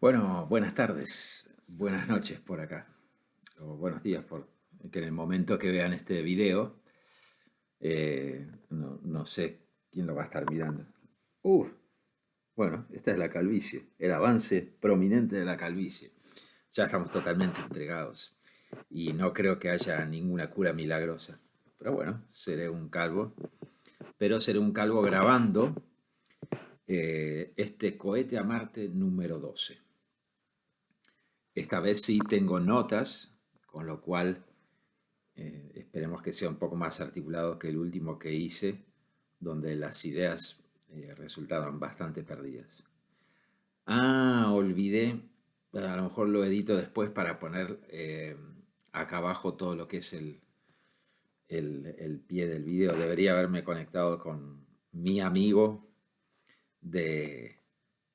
Bueno, buenas tardes, buenas noches por acá, o buenos días, que en el momento que vean este video, no sé quién lo va a estar mirando. Uh, bueno, esta es la calvicie, el avance prominente de la calvicie. Ya estamos totalmente entregados y no creo que haya ninguna cura milagrosa. Pero bueno, seré un calvo, pero seré un calvo grabando este cohete a Marte número 12. Esta vez sí tengo notas, con lo cual esperemos que sea un poco más articulado que el último que hice, donde las ideas resultaron bastante perdidas. Olvidé, a lo mejor lo edito después para poner acá abajo todo lo que es el pie del video. Debería haberme conectado con mi amigo de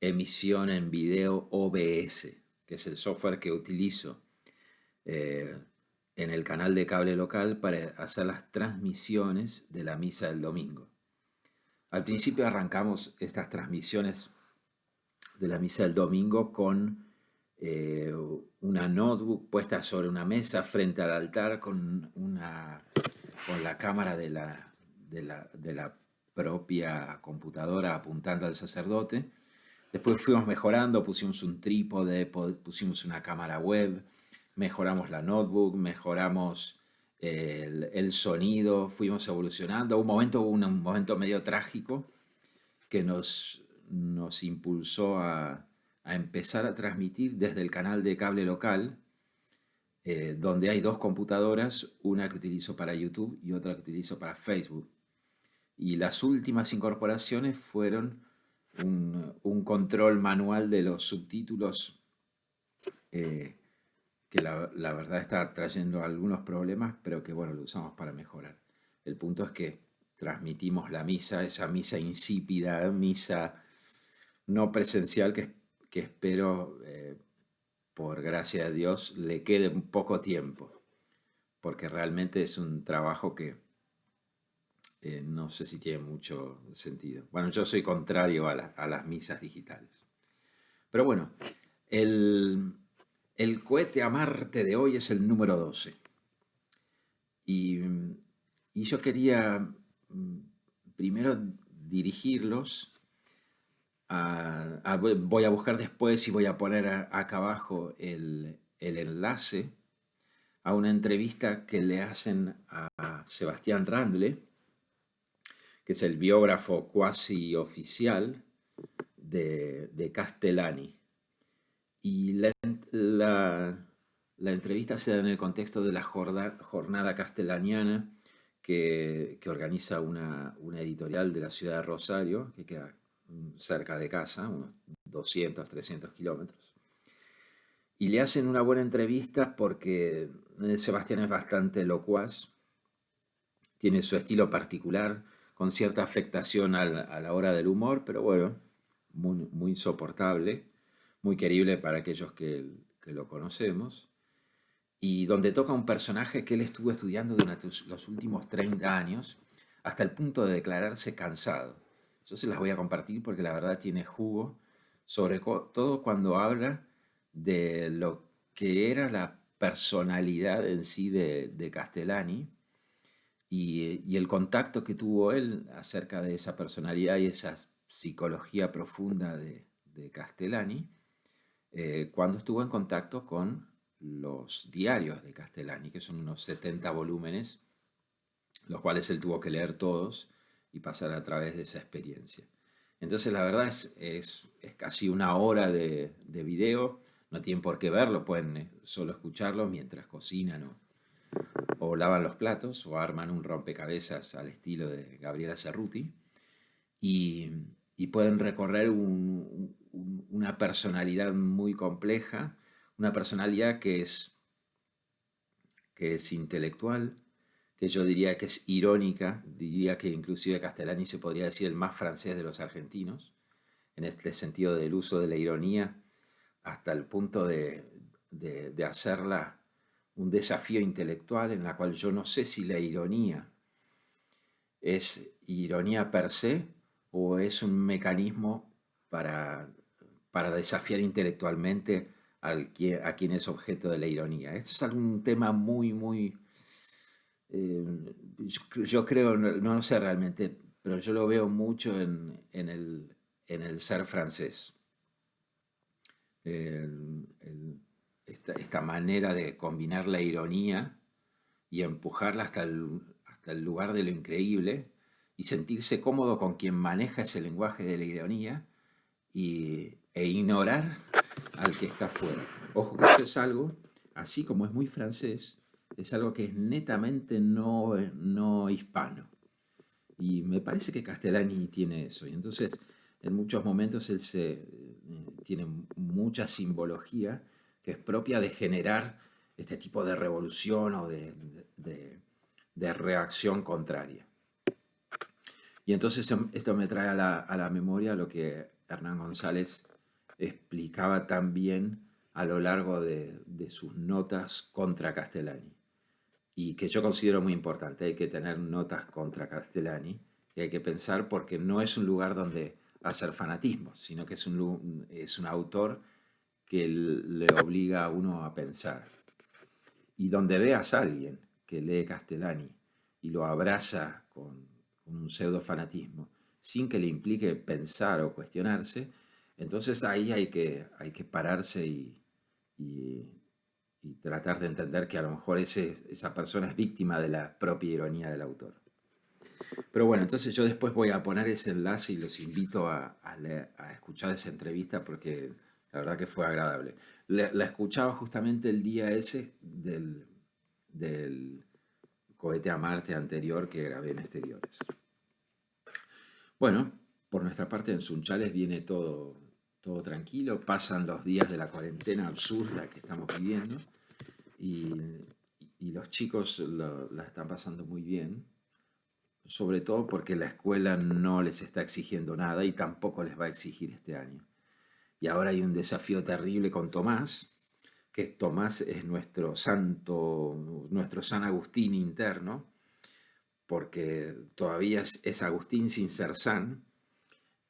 emisión en video OBS, que es el software que utilizo eh, en el canal de cable local para hacer las transmisiones de la misa del domingo. Al principio arrancamos estas transmisiones de la misa del domingo con una notebook puesta sobre una mesa frente al altar con la cámara de la propia computadora apuntando al sacerdote. Después fuimos mejorando, pusimos un trípode, pusimos una cámara web, mejoramos la notebook, mejoramos el sonido, fuimos evolucionando. Hubo un momento medio trágico que nos impulsó a empezar a transmitir desde el canal de cable local, donde hay dos computadoras, una que utilizo para YouTube y otra que utilizo para Facebook. Y las últimas incorporaciones fueron un control manual de los subtítulos, que la verdad está trayendo algunos problemas, pero que bueno, lo usamos para mejorar. El punto es que transmitimos la misa, esa misa insípida, misa no presencial que espero, por gracia de Dios, le quede un poco tiempo, porque realmente es un trabajo que no sé si tiene mucho sentido. Bueno, yo soy contrario a las misas digitales. Pero bueno, el, el cohete a Marte de hoy es el número 12. Y, y yo quería primero dirigirlos voy a buscar después y voy a poner acá abajo el enlace a una entrevista que le hacen a Sebastián Randle, que es el biógrafo cuasi oficial de Castellani. Y la entrevista se da en el contexto de la jornada castellaniana que organiza una editorial de la ciudad de Rosario, que queda cerca de casa, unos 200, 300 kilómetros. Y le hacen una buena entrevista porque Sebastián es bastante locuaz, tiene su estilo particular, con cierta afectación a la hora del humor, pero bueno, muy soportable, muy querible para aquellos que lo conocemos, y donde toca un personaje que él estuvo estudiando durante los últimos 30 años, hasta el punto de declararse cansado. Yo se las voy a compartir porque la verdad tiene jugo, sobre todo cuando habla de lo que era la personalidad en sí de Castellani y el contacto que tuvo él acerca de esa personalidad y esa psicología profunda de Castellani, cuando estuvo en contacto con los diarios de Castellani, que son unos 70 volúmenes, los cuales él tuvo que leer todos y pasar a través de esa experiencia. Entonces la verdad es casi una hora de video, no tienen por qué verlo, pueden solo escucharlo mientras cocinan o lavan los platos o arman un rompecabezas al estilo de Gabriela Cerruti y, y pueden recorrer una personalidad muy compleja, una personalidad que es intelectual, que yo diría que es irónica, diría que inclusive Castellani se podría decir el más francés de los argentinos, en este sentido del uso de la ironía, hasta el punto de hacerla un desafío intelectual en la cual yo no sé si la ironía es ironía per se o es un mecanismo para para desafiar intelectualmente a quien es objeto de la ironía. Esto es algún tema muy, yo creo, no lo sé realmente, pero yo lo veo mucho en el ser francés. Esta manera de combinar la ironía y empujarla hasta el lugar de lo increíble y sentirse cómodo con quien maneja ese lenguaje de la ironía e ignorar al que está fuera. Ojo, que esto es algo, así como es muy francés, es algo que es netamente no hispano. Y me parece que Castellani tiene eso. Y entonces, en muchos momentos, tiene mucha simbología que es propia de generar este tipo de revolución o de reacción contraria. Y entonces esto me trae a la memoria lo que Hernán González explicaba también a lo largo de sus notas contra Castellani, y que yo considero muy importante. Hay que tener notas contra Castellani y hay que pensar, porque no es un lugar donde hacer fanatismo, sino que es un autor que le obliga a uno a pensar. Y donde veas a alguien que lee Castellani y lo abraza con un pseudo fanatismo, sin que le implique pensar o cuestionarse, entonces ahí hay que pararse y, y tratar de entender que a lo mejor esa persona es víctima de la propia ironía del autor. Pero bueno, entonces yo después voy a poner ese enlace y los invito a escuchar esa entrevista, porque la verdad que fue agradable. La escuchaba justamente el día ese del cohete a Marte anterior que grabé en Exteriores. Bueno, por nuestra parte en Sunchales viene todo tranquilo, pasan los días de la cuarentena absurda que estamos viviendo y, y los chicos la están pasando muy bien, sobre todo porque la escuela no les está exigiendo nada y tampoco les va a exigir este año. Y ahora hay un desafío terrible con Tomás, que Tomás es nuestro San Agustín interno, porque todavía es Agustín sin ser san,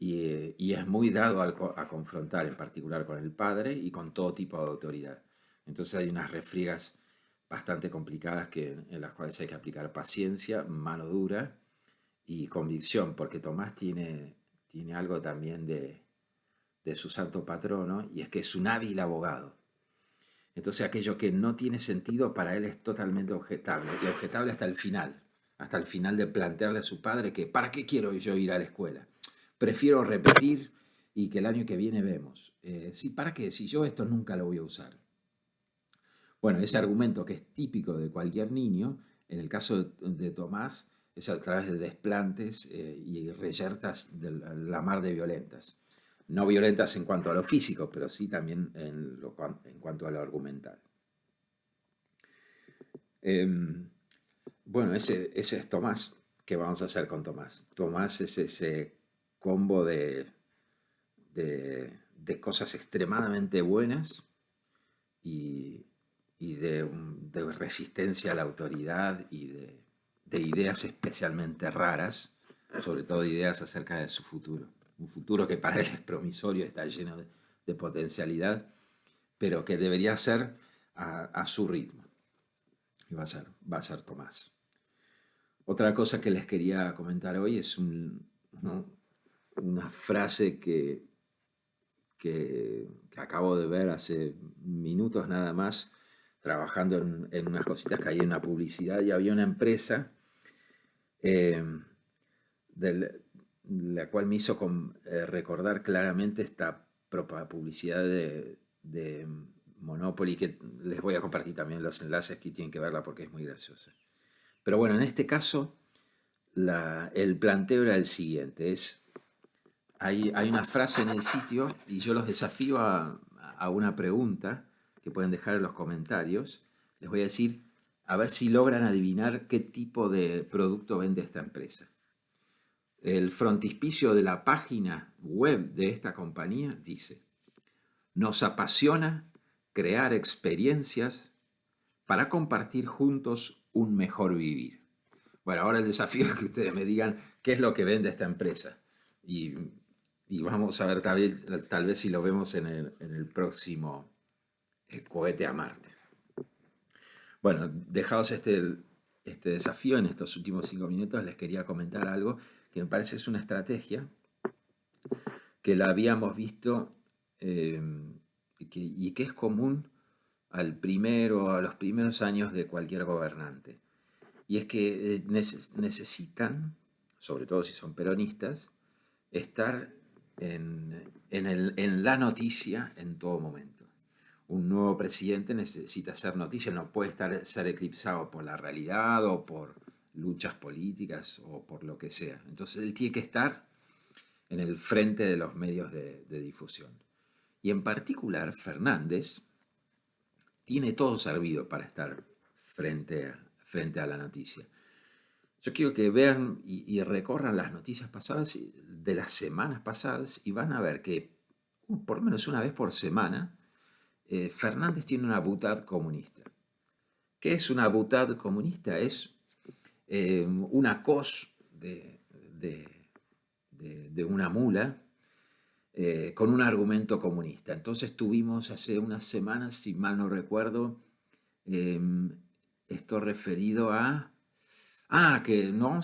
y es muy dado a confrontar, en particular con el padre y con todo tipo de autoridad. Entonces hay unas refriegas bastante complicadas en las cuales hay que aplicar paciencia, mano dura y convicción, porque Tomás tiene algo también de su santo patrono, y es que es un hábil abogado. Entonces aquello que no tiene sentido para él es totalmente objetable, y objetable hasta el final de plantearle a su padre que ¿para qué quiero yo ir a la escuela? Prefiero repetir y que el año que viene vemos. Sí, ¿para qué? Si yo esto nunca lo voy a usar. Bueno, ese argumento que es típico de cualquier niño, en el caso de Tomás, es a través de desplantes y reyertas de la mar de violentas. No violentas en cuanto a lo físico, pero sí también en cuanto a lo argumental. Bueno, ese es Tomás. ¿Qué vamos a hacer con Tomás? Tomás es ese combo de cosas extremadamente buenas y de resistencia a la autoridad y de ideas especialmente raras, sobre todo ideas acerca de su futuro. Un futuro que para él es promisorio, está lleno de potencialidad, pero que debería ser a su ritmo. Y va a ser Tomás. Otra cosa que les quería comentar hoy es una frase que acabo de ver hace minutos nada más, trabajando en unas cositas que hay en una publicidad, y había una empresa la cual me hizo recordar claramente esta publicidad de Monopoly, que les voy a compartir también los enlaces que tienen que verla porque es muy graciosa. Pero bueno, en este caso el planteo era el siguiente, hay una frase en el sitio y yo los desafío a una pregunta que pueden dejar en los comentarios. Les voy a decir, a ver si logran adivinar qué tipo de producto vende esta empresa. El frontispicio de la página web de esta compañía dice: nos apasiona crear experiencias para compartir juntos un mejor vivir. Bueno, ahora el desafío es que ustedes me digan qué es lo que vende esta empresa. Y Y vamos a ver tal vez si lo vemos en el próximo cohete a Marte. Bueno, dejados este desafío en estos últimos 5 minutos, les quería comentar algo que me parece es una estrategia que la habíamos visto eh, y que es común a los primeros años de cualquier gobernante. Y es que necesitan, sobre todo si son peronistas, estar en la noticia en todo momento. Un nuevo presidente necesita ser noticia, no puede ser eclipsado por la realidad o por luchas políticas o por lo que sea. Entonces él tiene que estar en el frente de los medios de difusión. Y en particular, Fernández tiene todo servido para estar frente a la noticia. Yo quiero que vean y recorran las noticias pasadas de las semanas pasadas y van a ver que por lo menos una vez por semana Fernández tiene una butad comunista. ¿Qué es una butad comunista? Es una cos de una mula con un argumento comunista. Entonces tuvimos hace unas semanas, si mal no recuerdo, eh, esto referido a que no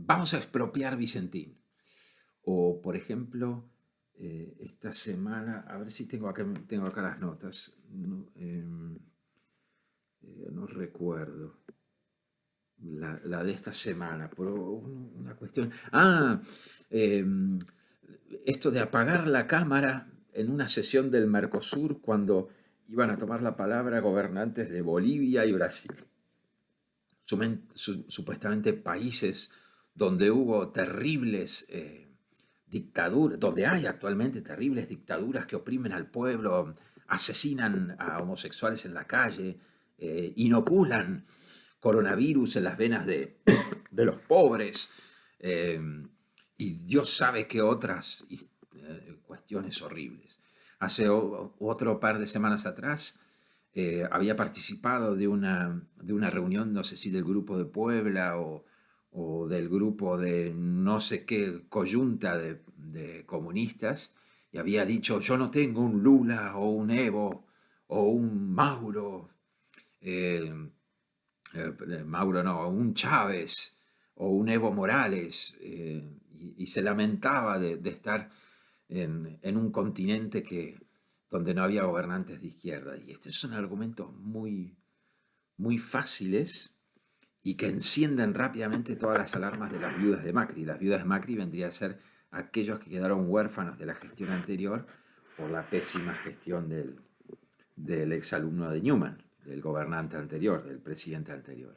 vamos a expropiar Vicentín. O, por ejemplo, esta semana, a ver si tengo acá las notas, no recuerdo la de esta semana, pero una cuestión. Em, esto de apagar la cámara en una sesión del Mercosur cuando iban a tomar la palabra gobernantes de Bolivia y Brasil. Supuestamente países donde hubo terribles dictaduras, donde hay actualmente terribles dictaduras que oprimen al pueblo, asesinan a homosexuales en la calle, inoculan coronavirus en las venas de los pobres, eh, y Dios sabe qué otras cuestiones horribles. Hace otro par de semanas atrás, había participado de una reunión, no sé si del grupo de Puebla o del grupo de no sé qué coyunta de comunistas, y había dicho, yo no tengo un Lula o un Evo o un Mauro, eh, Mauro no, un Chávez o un Evo Morales, y se lamentaba de estar en un continente donde no había gobernantes de izquierda. Y estos son argumentos muy, muy fáciles y que encienden rápidamente todas las alarmas de las viudas de Macri. Las viudas de Macri vendrían a ser aquellos que quedaron huérfanos de la gestión anterior por la pésima gestión del exalumno de Newman, del gobernante anterior, del presidente anterior.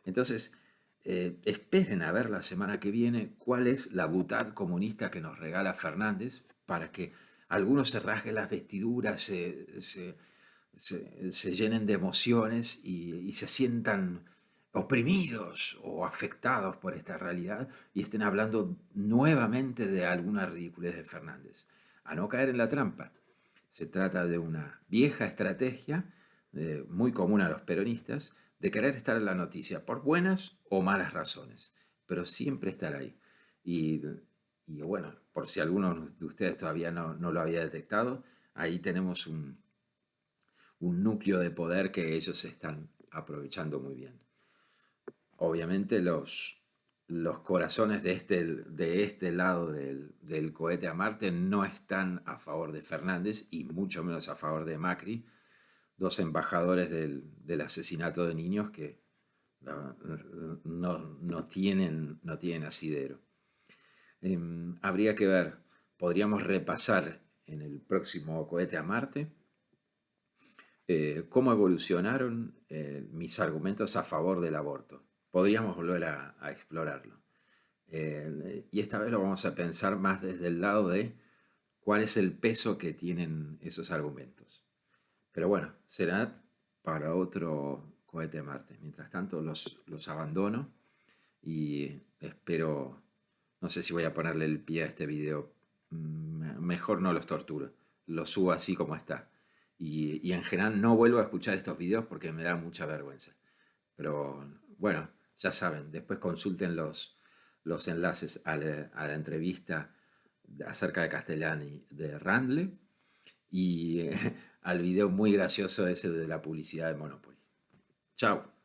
Entonces, esperen a ver la semana que viene cuál es la butad comunista que nos regala Fernández para que algunos se rasguen las vestiduras, se llenen de emociones y se sientan oprimidos o afectados por esta realidad y estén hablando nuevamente de alguna ridiculez de Fernández. A no caer en la trampa. Se trata de una vieja estrategia muy común a los peronistas de querer estar en la noticia por buenas o malas razones, pero siempre estar ahí. Y, y bueno, por si alguno de ustedes todavía no lo había detectado, ahí tenemos un núcleo de poder que ellos están aprovechando muy bien. Obviamente los corazones de este lado del cohete a Marte no están a favor de Fernández y mucho menos a favor de Macri, dos embajadores del asesinato de niños que no tienen asidero. Habría que ver, podríamos repasar en el próximo cohete a Marte cómo evolucionaron mis argumentos a favor del aborto. Podríamos volver a explorarlo. Y esta vez lo vamos a pensar más desde el lado de cuál es el peso que tienen esos argumentos. Pero bueno, será para otro cohete de Marte. Mientras tanto, los abandono y espero, no sé si voy a ponerle el pie a este video, mejor no los torturo, los subo así como está. Y en general no vuelvo a escuchar estos videos porque me da mucha vergüenza. Pero bueno, ya saben, después consulten los enlaces a la entrevista acerca de Castellani de Randle y al video muy gracioso ese de la publicidad de Monopoly. Chao.